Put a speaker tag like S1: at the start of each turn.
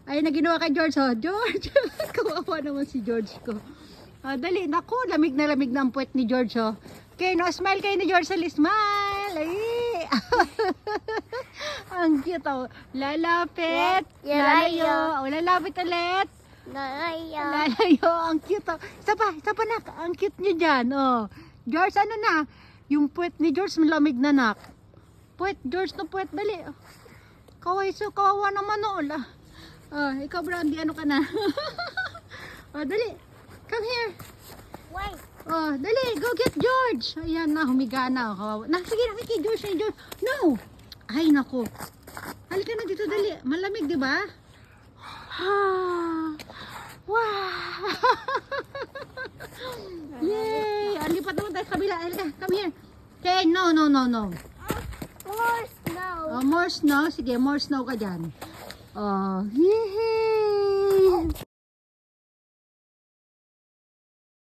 S1: Ay, na ginawa kay George, oh. George, kawawa naman si George ko. Dali, naku, lamig na ang puwet ni George, oh. Okay, no, smile kayo ni George, smile. Ay. Ang cute, oh. Lalapit. Lalayo. Oh, lalapit ulit. Lalayo. Ang cute, oh. Isa pa nak. Ang cute niyo dyan, oh. George, ano na? Yung puwet ni George, malamig na, nak. Puwet, George, no puwet, dali. Kawawa naman, oh. Ikaw, Brandy, ano ka na? Dali. Come here.
S2: Wait.
S1: Dali, go get George. Ayan na, humiga na. Sige na, kay George, No. Ay, naku. Halika na dito, dali. Malamig, di ba? Wow. Yay. Lipat naman tayo sa kabila. Halika, come here. Okay, no.
S2: More snow.
S1: More snow. Sige, more snow ka dyan. Yay.